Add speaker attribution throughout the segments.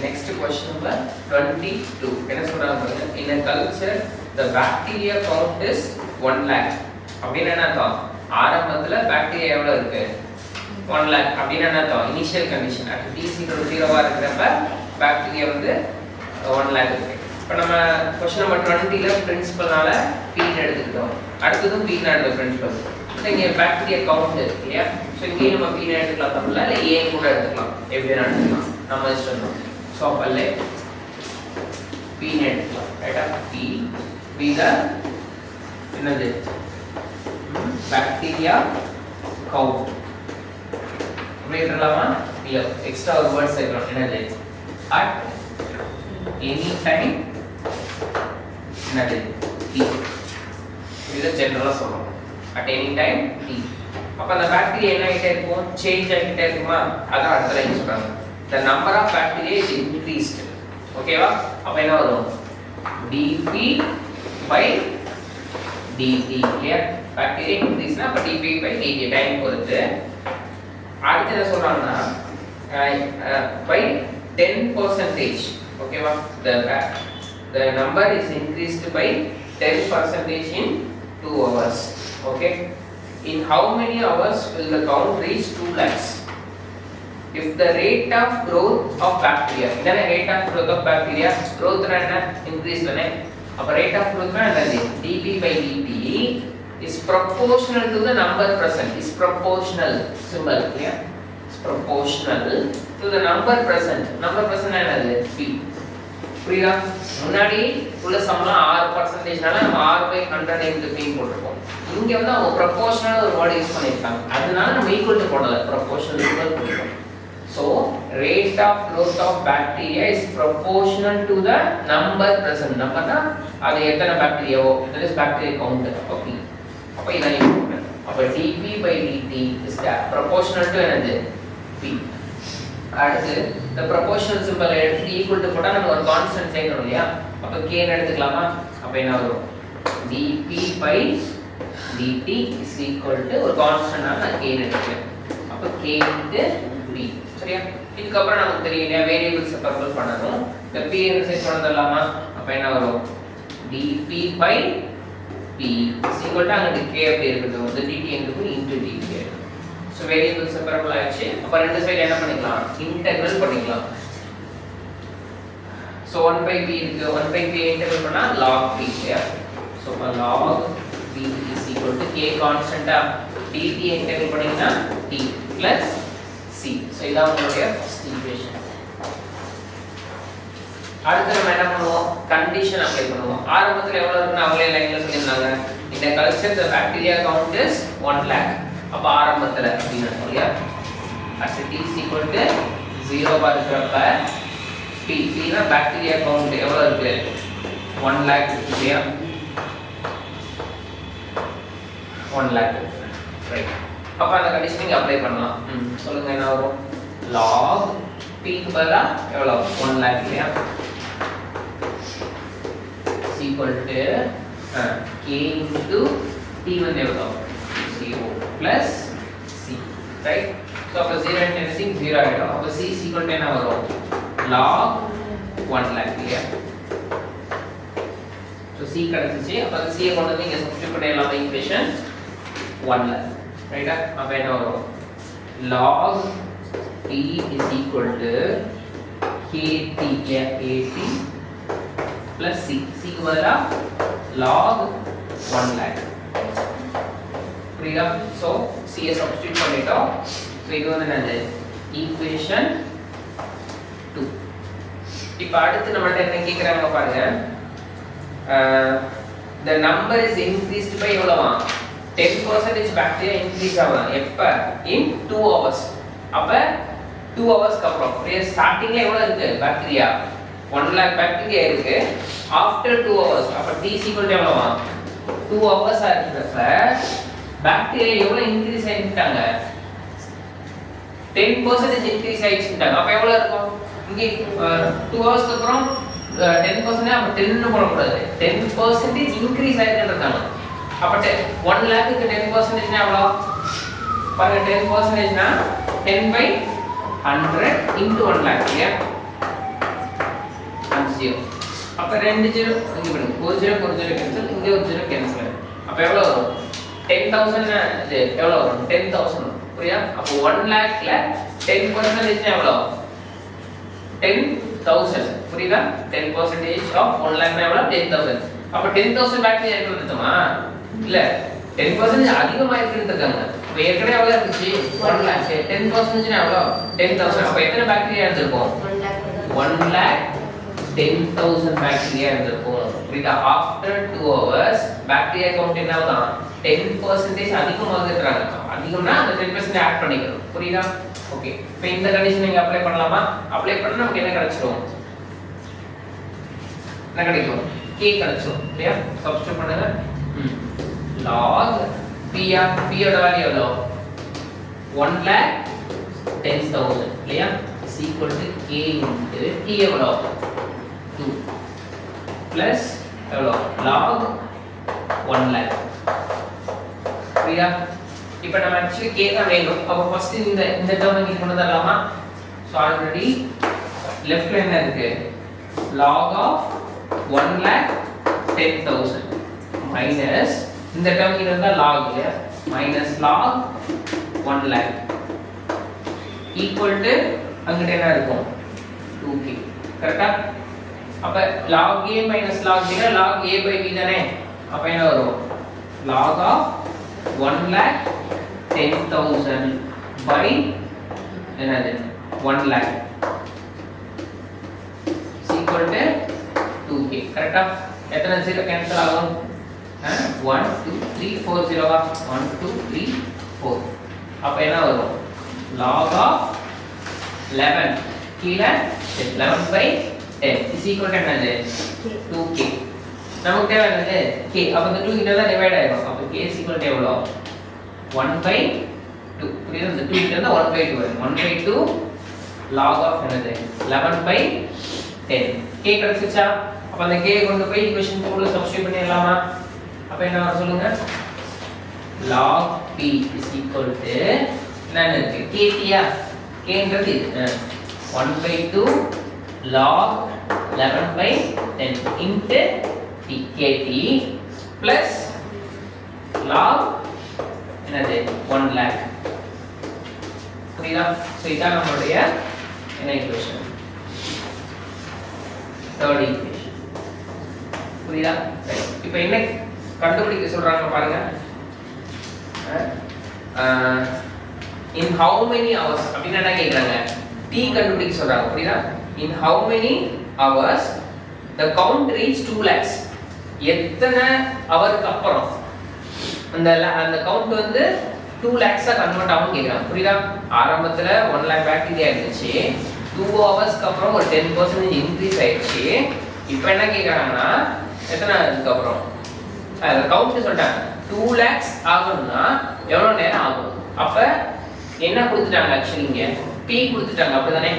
Speaker 1: next question number 22. என்ன சொல்றாங்க பாருங்க. In a culture the bacteria count is 1 lakh. அப்படினா என்ன அர்த்தம்? ஆரம்பத்துல பாக்டீரியா எவ்வளவு இருக்கு? 1 lakh. அப்படினா என்ன அர்த்தம்? இனிஷியல் கண்டிஷன் at t = 0 ஆ இருக்கிறப்ப பாக்டீரியா வந்து 1 lakh இருக்கு. இப்போ நம்ம क्वेश्चन நம்பர் 20 ல பிரின்சிபல்னால p ன்னு எடுத்துக்கிட்டோம். அடுத்ததும் p ன்னு எடுத்த பிரின்சிபல். இங்க பாக்டீரியா கவுண்ட் இல்லையா? சோ இங்க நம்ம p ன்னு எடுத்துக்கலாம் தப்பல இல்ல a கூட எடுத்துக்கலாம். எப்படி வேணா எடுத்துக்கலாம். நம்ம இஷ்டம் தான். சோ அப்பல்ல p ன்னு எடுத்துக்கலாம். ரைட்டா? p the என்னது? Bacteria count. அப்படியே எழுதலாமா? இல்ல எக்ஸ்ட்ரா ஒரு வேர்ட் சேர்க்கலாம். என்னது? at any time என்னது? t. இது ஜெனரலா சொல்றோம். at any time t. அப்ப அந்த பாக்டீரியா என்ன ஆயிட்டே இருக்கும்? சேஞ்ச் ஆகிட்டே இருக்குமா? அதான் அடுத்த லைன் சொல்றாங்க. the number of bacteria is increased. ஓகேவா? அப்ப என்ன வரும்? dp by dt. clear? Bacteria இன்கிரீஸ்னா அப்ப dp by dt டைம் பொறுத்து. அடுத்து என்ன சொல்றாங்கன்னா by 10%. ஓகேவா? the number is increased by 10% in 2 hours. Okay? In how many hours will the count reach 2 lakhs? If the rate of growth of bacteria, the rate of growth of bacteria, growth rate increase thane, appo rate of growth na enadhu? dp by dt is proportional to the number present. Is proportional symbol clear? Is proportional to the number present. Number present na enadhu? p. புரியுதா? முன்னாடி உள்ள சம்லாம் 6% னால நம்ம 6/100 into p போட்டுருப்போம். இங்க வந்து அவங்க proportional ஒரு word use பண்ணிருக்காங்க. அதனால நம்ம ஈக்குவல் டு போடல. ப்ரொபோர்ஷனல் ஈக்குவல் போட்டுறோம். So rate of growth of bacteria is proportional to the number present. நம்பர்னா அது எத்தனை பாக்டீரியாவோ, that is bacteria count. Okay. அப்ப இதான் இம்பார்ட்டன்ட். அப்ப dp by dt is proportional to என்னது? p. அடுத்து the proportional symbol எடுத்து ஈக்குவல் டு போட்டா நம்ம ஒரு கான்ஸ்டன்ட் சேர்க்கணும் இல்லையா? அப்ப k ன்னு எடுத்துக்கலாமா? அப்ப என்ன வரும்? dp by dt is equal to ஒரு கான்ஸ்டன்ட்னா நான் k ன்னு எடுத்துக்கிறேன். அப்ப k into p. சரியா? இதுக்கு அப்புறம் நமக்கு தெரியும் இல்லையா வேரியபிள்ஸ் செப்பரபிள் பண்ணனும். இந்த p ன்னு செட் பண்ணதலாமா? அப்ப என்ன வரும்? dp by p is equal to அங்க k அப்படி இருக்குது. வந்து dt into dp. So variable separable ஆயிடுச்சு. அப்ப ரெண்டு சைடு என்ன பண்ணிக்கலாம்? இன்டகிரல் பண்ணிக்கலாம். So 1 by p இருக்கு. 1 by p இன்டகிரல் பண்ணா log p இல்லையா? So log p is equal to k constant dt integral பண்ணீங்கன்னா t plus c. So இதான் உங்களுடைய first equation. அடுத்து நம்ம என்ன பண்ணுவோம்? கண்டிஷன் அப்ளை பண்ணுவோம். ஆரம்பத்துல எவ்வளவு இருக்குன்னு அவங்களே லைன்ல சொல்லிருந்தாங்க. இந்த culture the bacteria count is 1 lakh. அப்ப ஆரம்பத்துல அப்படினா சொல்லியா at t is equal to 0 பா இருக்கிறப்ப p னா பாக்டீரியா கவுண்ட் எவ்வளவு இருக்கு? 1 lakh இல்லையா? 1 lakh ரைட். அப்ப அந்த கண்டிஷன் நீங்க அப்ளை பண்ணலாம். சொல்லுங்க என்ன வரும்? log p க்கு பதிலா எவ்வளவு? 1 lakh இல்லையா? is equal to k into t வந்து எவ்வளவு? 0 plus c, right? So அப்ப 0 and anything 0 ஆயிடும். அப்ப c is equal to என்ன வரும்? log 1 lakh இல்லையா? So c கிடைச்சிச்சு. அப்ப c ஐ கொண்டு வந்து இங்க சப்ஸ்டிட்யூட் பண்ணிடலாம் ஈக்குவேஷன் 1 lakh, ரைட்டா? அப்ப என்ன வரும்? log t is equal to kt plus c. c க்கு பதிலா log 1 lakh. புரியுதா? சோ c ஐ சப்ஸ்டிட்யூட் பண்ணிட்டோம். சோ இது வந்து என்னது? ஈக்குவேஷன் 2. இப்போ அடுத்து நம்மள்ட்ட என்ன கேக்குறாங்க பாருங்க. the number is increased by எவ்வளவா? 10% bacteria increase ஆகும். எப்ப? in 2 hours. அப்ப 2 hours க்கு அப்புறம் ஸ்டார்டிங்ல எவ்வளவு இருக்கு பாக்டீரியா? 1 lakh பாக்டீரியா இருக்கு. after 2 hours அப்ப t = எவ்வளவா? 2 hours ஆகிறப்ப பாக்டீரியா எவ்வளவு இன்கிரீஸ் ஆயிட்டாங்க? 10% இன்கிரீஸ் ஆயிடுச்சுட்டாங்க. அப்ப எவ்வளவு இருக்கும்? இங்க 2 ஹவர்ஸ்க்கு அப்புறம் 10% அப்ப 10 ன்னு போட கூடாது. 10% இன்கிரீஸ் ஆயிட்டாங்க. அப்ப 1 lakh க்கு 10% னா எவ்வளவு? பாருங்க 10% னா 10 by 100 into 1 lakh இல்லையா? 0 அப்ப ரெண்டு 0 இங்க பாருங்க ஒரு 0 ஒரு 0 கேன்சல் இங்க ஒரு 0 கேன்சல் அப்ப எவ்வளவு வரும் 10000 இது எவ்வளவு வரும் 10000 புரியா அப்ப 1 lakhல 10% எவ்வளவு 10000 புரியுதா 10% of 1 lakh எவ்வளவு 10000 அப்ப 10000 பேட்டரி இருக்குன்னு அர்த்தமா இல்ல 10% அதிகமா இருக்குன்னு இருக்காங்க இப்ப ஏற்கனவே எவ்வளவு இருந்துச்சு 1 lakh 10% எவ்வளவு 10000 அப்ப எத்தனை பாக்டீரியா இருந்திருக்கும் 1 lakh 10000 பாக்டீரியா இருந்திருக்கும் புரியுதா ஆஃப்டர் 2 hours பாக்டீரியா கவுண்ட் என்னதான் 10% அதிகமாக இருக்காங்க அதிகம்னா அந்த 10% ஆட் பண்ணிக்கணும் புரியுதா ஓகே இப்போ இந்த கண்டிஷன் நீங்க அப்ளை பண்ணலாமா அப்ளை பண்ணா நமக்கு என்ன கிடைச்சிரும் என்ன கிடைக்கும் k கிடைச்சிரும் இல்லையா சப்ஸ்டிட்யூட் பண்ணுங்க log p யோட வேல்யூ எவ்வளவு 1 lakh 10000 இல்லையா is equal to k into t எவ்வளவு 2 plus எவ்வளவு log 1 lakh புரியுதா இப்போ நம்ம एक्चुअली k தான் வேணும் அப்ப ஃபர்ஸ்ட் இந்த டேர்ம் இங்க கொண்டு வரலாமா சோ ஆல்ரெடி லெஃப்ட்ல என்ன இருக்கு log of 1 lakh 10000 minus இந்த டேர்ம் இங்க இருந்தா log இல்லையா minus log 1 lakh equal to அங்க என்ன இருக்கும் 2k கரெக்ட்டா அப்ப log a minus log b னா log a by b தானே அப்ப என்ன வரும் log of 1 lakh 10000 by என்னது 1 lakh is equal to 2k கரெக்ட்டா எத்தனை ஜீரோ கேன்சல் ஆகும் 1 2 3 4 0 1 2 3 4 அப்ப என்ன வரும் log of 11 கீழ 11 by 10 is equal to என்னது 2k நமக்கு தேவை என்னது k அப்ப இந்த 2 இதெல்லாம் டிவைட் ஆயிடும் அப்ப k is equal to எவ்வளவு 1 by 2 புரியுதா இந்த 2 கிட்ட இருந்தா 1 by 2 வரும் 1 by 2 log of என்னது 11 by 10 k கிடைச்சிச்சா அப்ப அந்த k கொண்டு போய் ஈக்குவேஷன் 2 ல சப்ஸ்டிட்யூட் பண்ணிடலாமா அப்ப என்ன வரும் சொல்லுங்க log p is equal to என்ன இருக்கு kt யா k ன்றது 1 by 2 log 11 by 10 into kt plus log என்னது 1 lakh புரியுதா சோ இதான் நம்மளுடைய என்ன ஈக்குவேஷன் தேர்ட் ஈக்குவேஷன் புரியுதா இப்போ என்ன கண்டுபிடிக்க சொல்றாங்க பாருங்க in how many hours அப்படினா என்ன கேக்குறாங்க t கண்டுபிடிக்க சொல்றாங்க புரியுதா in how many hours the count reach 2 lakhs எத்தனை ஹவருக்கு அப்புறம் அந்த கவுண்ட் வந்து 2 lakhs கன்வர்ட் ஆகும் கேக்குறாங்க புரியுதா ஆரம்பத்துல 1 lakh பாக்டீரியா இருந்துச்சு 2 ஹவர்ஸ்க்கு அப்புறம் ஒரு 10% இன்கிரீஸ் ஆயிடுச்சு இப்போ என்ன கேக்குறாங்கன்னா எத்தனை அதுக்கு அப்புறம் அந்த கவுண்ட் சொல்றாங்க 2 lakhs ஆகணும்னா எவ்வளவு நேரம் ஆகும் அப்ப என்ன கொடுத்துட்டாங்க एक्चुअली இங்க p கொடுத்துட்டாங்க அப்படிதானே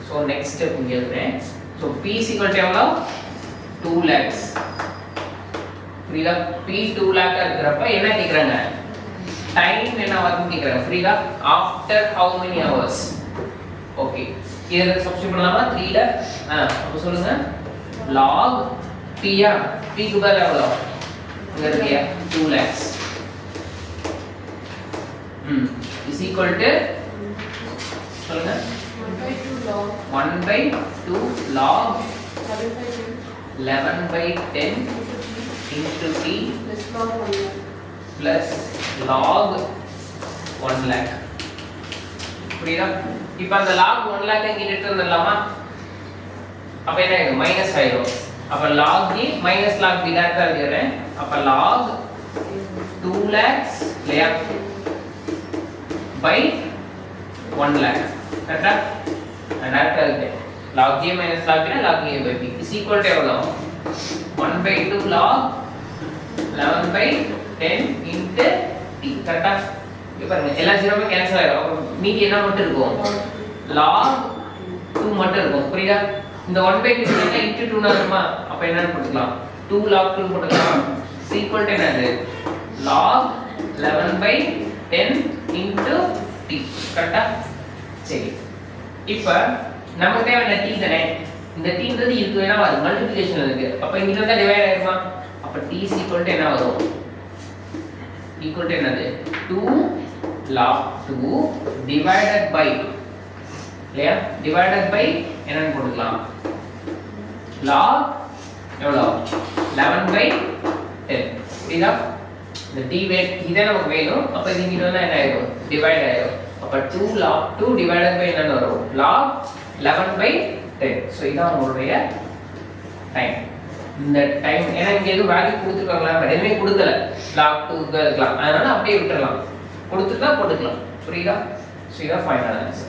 Speaker 1: சோ நெக்ஸ்ட் ஸ்டெப் இங்க எழுதுறேன் சோ p எவ்வளவு 2 lakhs புரியுதா p 2 lakh இருக்குறப்ப என்ன கேக்குறாங்க டைம் என்ன வரும்னு கேக்குறாங்க புரியுதா after how many hours okay இத சப்ஸ்டிட்யூட் பண்ணலாமா 3 ல அப்ப சொல்லுங்க log p யா p க்கு பதிலா எவ்வளவு இங்க இருக்கு 2 lakhs is equal to சொல்லுங்க 1 by 2 log 11 by 10 into t plus log 1 lakh புரியுதா இப்போ அந்த log 1 lakh இங்க எடுத்து வந்துடலாமா அப்ப என்ன ஆயிடும் மைனஸ் ஆயிடும் அப்ப log a minus log b டைரக்டா எழுதிறேன் அப்ப log 2 lakhs இல்லையா by 1 lakh கரெக்ட்டா டைரக்டா எழுதிறேன் log a minus log b log a by b is equal to எவ்வளவு 1 by 2 log 11 by 10 into t கரெக்ட்டா இங்க பாருங்க எல்லா ஜீரோமே கேன்சல் ஆயிடும் அப்ப மீதி என்ன மட்டும் இருக்கும் log 2 மட்டும் இருக்கும் புரியுதா இந்த 1 by 2 என்ன into 2 னா வருமா அப்ப என்னன்னு போட்டுக்கலாம் 2 log 2 போட்டுக்கலாம் is equal to என்னது log 11 by 10 into t கரெக்ட்டா சரி இப்போ நமக்கு தேவையான t தானே இந்த tன்றது இதுக்கு வேணா வரும் மல்டிப்ளிகேஷன் இருக்கு அப்ப இங்க இருந்தா டிவைட் ஆயிருமா அப்ப t is equal to என்ன வரும் equal to என்னது 2 log 2 divided by இல்லையா divided by என்னன்னு போட்டுக்கலாம் log எவ்வளோ 11 by 10 புரியுதா இந்த d இதை நமக்கு வேணும் அப்ப இது இங்க வந்து என்ன ஆயிடும் டிவைட் ஆயிடும் அப்ப 2 log 2 divided by என்னன்னு வரும் log 11 by 10 சோ இதான் உங்களுடைய டைம் இந்த டைம் ஏன்னா இங்க எதுவும் வேல்யூ கொடுத்துருக்காங்களா எதுவுமே கொடுக்கல log 2 இருக்கலாம் அதனால அப்படியே விட்டுறலாம் கொடுத்துட்டா போட்டுக்கலாம் புரியுதா சோ இதான் ஃபைனல் ஆன்சர்